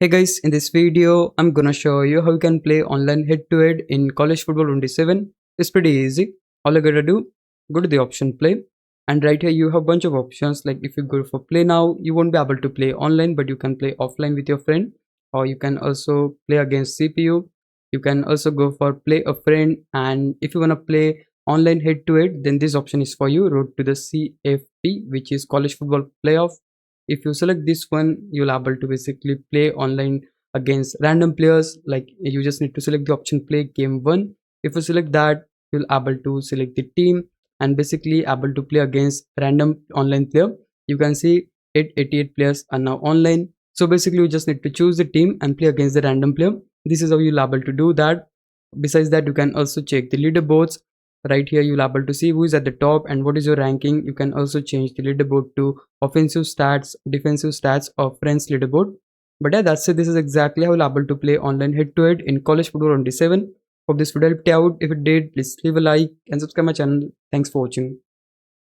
Hey guys, in this video, I'm gonna show you how you can play online head-to-head in college football 27. It's pretty easy. All you gotta do, go to the option play, and right here you have a bunch of options. Like if you go for play now, you won't be able to play online, but you can play offline with your friend, or you can also play against CPU. You can also go for play a friend, and if you wanna play online head-to-head, then this option is for you. Road to the CFP, which is college football playoff. If you select this one, you'll able to basically play online against random players. Like you just need to select the option play game 1. If you select that, you'll able to select the team and basically able to play against random online player. You can see 888 players are now online. So basically you just need to choose the team and play against the random player. This is how you'll able to do that. Besides that, you can also check the leaderboards. Right here you'll able to see who is at the top and what is your ranking. You can also change the leaderboard to offensive stats, defensive stats, or friends leaderboard. But yeah, that's it. This is exactly how you'll able to play online head-to-head in college football 27. Hope this video helped you out. If it did, please leave a like and subscribe my channel. Thanks for watching.